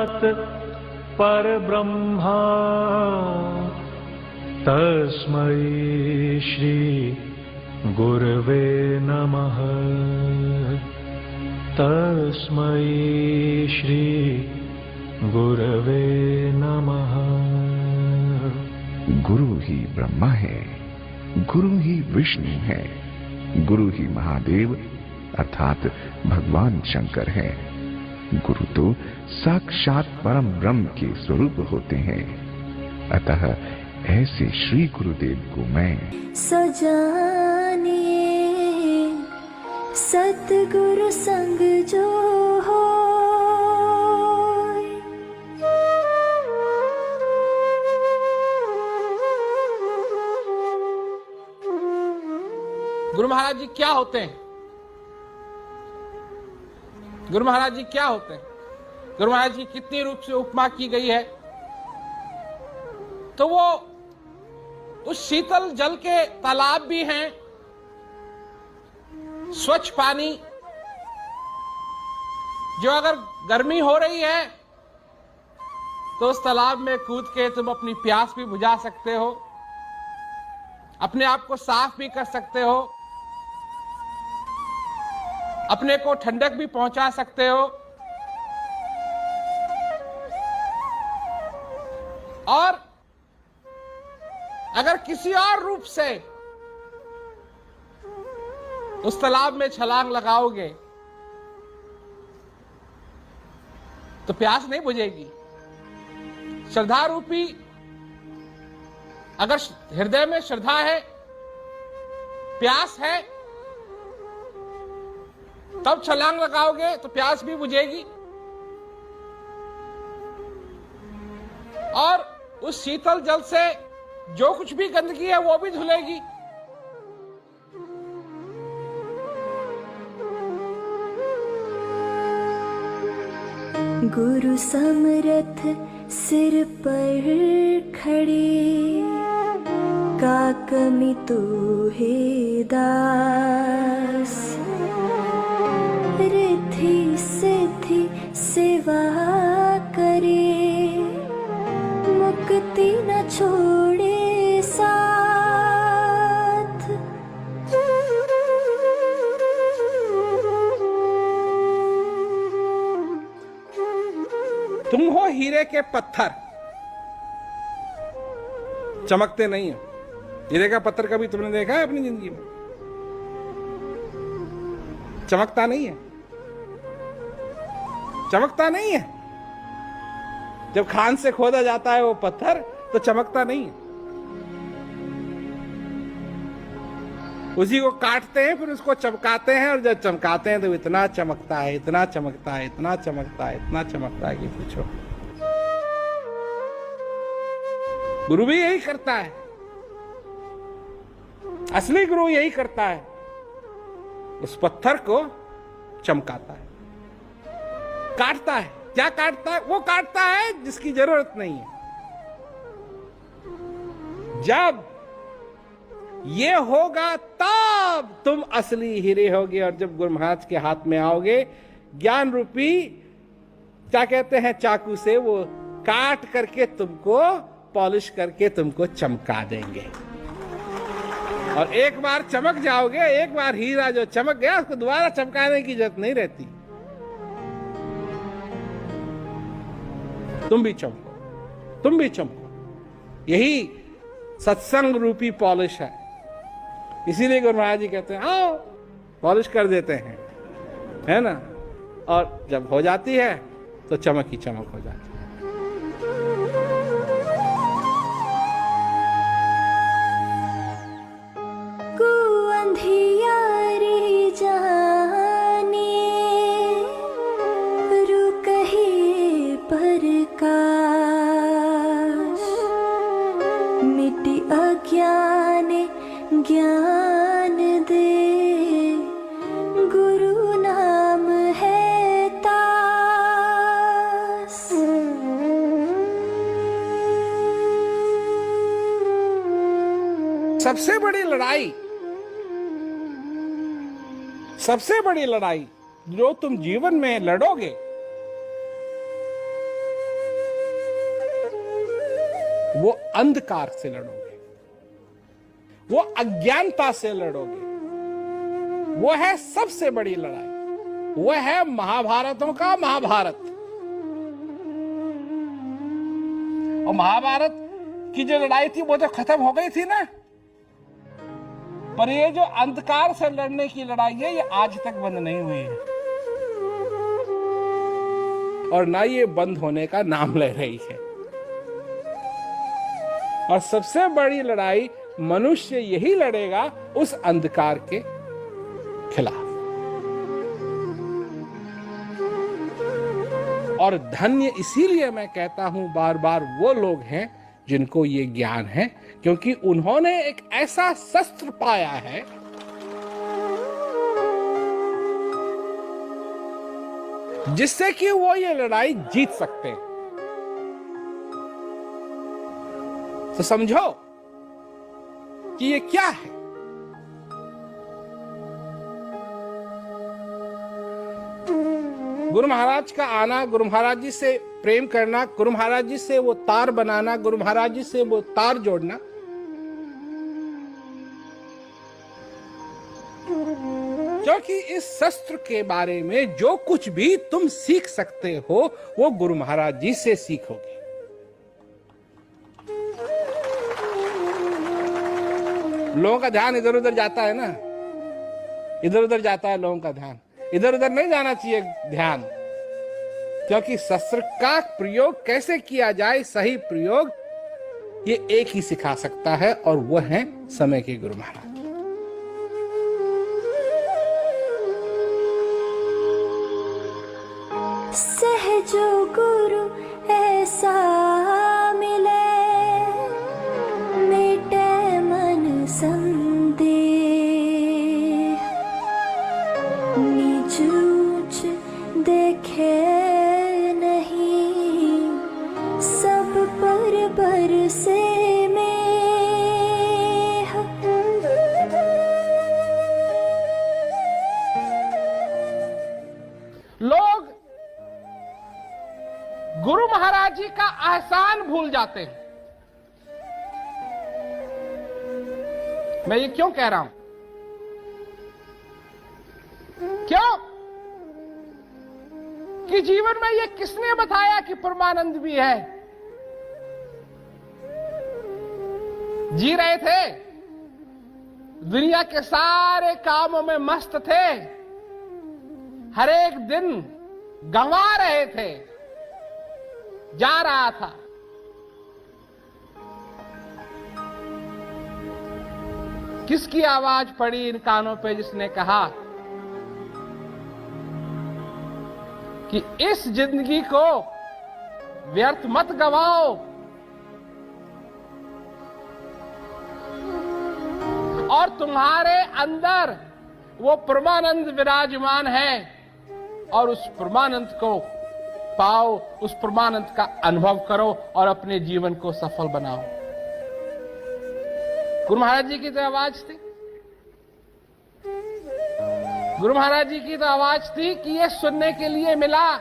साक्षात् परब्रह्मा तस्मै श्री गुरवे नमः। तस्मै श्री गुरवे नमः। गुरु ही ब्रह्मा है, गुरु ही विष्णु है, गुरु ही महादेव अर्थात भगवान शंकर है। गुरु तो साक्षात परम ब्रह्म के स्वरूप होते हैं। अतः ऐसे श्री गुरुदेव को मैं सजानिए सतगुरु संग जो हो। गुरु महाराज जी क्या होते हैं? गुरु महाराज जी क्या होते हैं? गुरु महाराज जी कितनी रूप से उपमा की गई है। तो वो उस शीतल जल के तालाब भी हैं, स्वच्छ पानी जो अगर गर्मी हो रही है तो उस तालाब में कूद के तुम अपनी प्यास भी बुझा सकते हो, अपने आप को साफ भी कर सकते हो, अपने को ठंडक भी पहुंचा सकते हो। और अगर किसी और रूप से उस तालाब में छलांग लगाओगे तो प्यास नहीं बुझेगी। श्रद्धा रूपी अगर हृदय में श्रद्धा है, प्यास है, तब छलांग लगाओगे तो प्यास भी बुझेगी और उस शीतल जल से जो कुछ भी गंदगी है वो भी धुलेगी। गुरु समरथ सिर पर खड़े, का कमी तू है दास। रिद्धि सिद्धि सेवा करे, मुक्ति न छोड़े साथ। तुम हो हीरे के पत्थर, चमकते नहीं हो। हीरे का पत्थर कभी तुमने देखा है अपनी जिंदगी में? चमकता नहीं है, चमकता नहीं है। जब खान से खोदा जाता है वो पत्थर तो चमकता नहीं है। उसी को काटते हैं, फिर उसको चमकाते हैं, और जब चमकाते हैं तो इतना चमकता है, इतना चमकता है, इतना चमकता है, इतना चमकता है कि पूछो। गुरु भी यही करता है, असली गुरु यही करता है, उस पत्थर को चमकाता है, काटता है। क्या काटता है? वो काटता है जिसकी जरूरत नहीं है। जब ये होगा तब तुम असली हीरे होगे। और जब गुरु महाराज के हाथ में आओगे, ज्ञान रूपी क्या कहते हैं चाकू से वो काट करके तुमको पॉलिश करके तुमको चमका देंगे। और एक बार चमक जाओगे, एक बार हीरा जो चमक गया उसको दोबारा चमकाने की जरूरत नहीं रहती। तुम भी चमको, तुम भी चमको। यही सत्संग रूपी पॉलिश है। इसीलिए गुरु महाराज जी कहते हैं आओ पॉलिश कर देते हैं, है ना। और जब हो जाती है तो चमक ही चमक हो जाती है। अंधियारी जाने रुकहे प्रकाश, मिटी अज्ञान ज्ञान दे, गुरु नाम है तास। सबसे बड़ी लड़ाई, सबसे बड़ी लड़ाई जो तुम जीवन में लड़ोगे वो अंधकार से लड़ोगे, वो अज्ञानता से लड़ोगे। वो है सबसे बड़ी लड़ाई, वो है महाभारतों का महाभारत। और महाभारत की जो लड़ाई थी वो तो खत्म हो गई थी ना, पर ये जो अंधकार से लड़ने की लड़ाई है, ये आज तक बंद नहीं हुई है और ना ये बंद होने का नाम ले रही है। और सबसे बड़ी लड़ाई मनुष्य यही लड़ेगा उस अंधकार के खिलाफ। और धन्य इसीलिए मैं कहता हूं बार बार वो लोग हैं जिनको ये ज्ञान है, क्योंकि उन्होंने एक ऐसा शस्त्र पाया है जिससे कि वो ये लड़ाई जीत सकते हैं। तो समझो कि ये क्या है। गुरु महाराज का आना, गुरु महाराज जी से प्रेम करना, गुरु महाराज जी से वो तार बनाना, गुरु महाराज जी से वो तार जोड़ना, क्योंकि इस शस्त्र के बारे में जो कुछ भी तुम सीख सकते हो वो गुरु महाराज जी से सीखोगे। लोगों का ध्यान इधर उधर जाता है ना, इधर उधर जाता है लोगों का ध्यान, इधर उधर नहीं जाना चाहिए ध्यान, क्योंकि शस्त्र का प्रयोग कैसे किया जाए, सही प्रयोग ये एक ही सिखा सकता है, और वह है समय के गुरु महाराज। सहजो गुरु ऐसा मिले, मिटे मन संदेह, नीच ऊंच देखे नहीं, सब पर बरसे मेह। लोग गुरु महाराज जी का एहसान भूल जाते हैं। मैं ये क्यों कह रहा हूं? क्यों? कि जीवन में ये किसने बताया कि परमानंद भी है? जी रहे थे, दुनिया के सारे कामों में मस्त थे, हर एक दिन गंवा रहे थे, जा रहा था। किसकी आवाज पड़ी इन कानों पे जिसने कहा कि इस जिंदगी को व्यर्थ मत गवाओ, और तुम्हारे अंदर वो परमानंद विराजमान है, और उस परमानंद को पाओ, उस परमानंद का अनुभव करो और अपने जीवन को सफल बनाओ। गुरु महाराज जी की तो आवाज थी, गुरु महाराज जी की तो आवाज थी कि ये सुनने के लिए मिला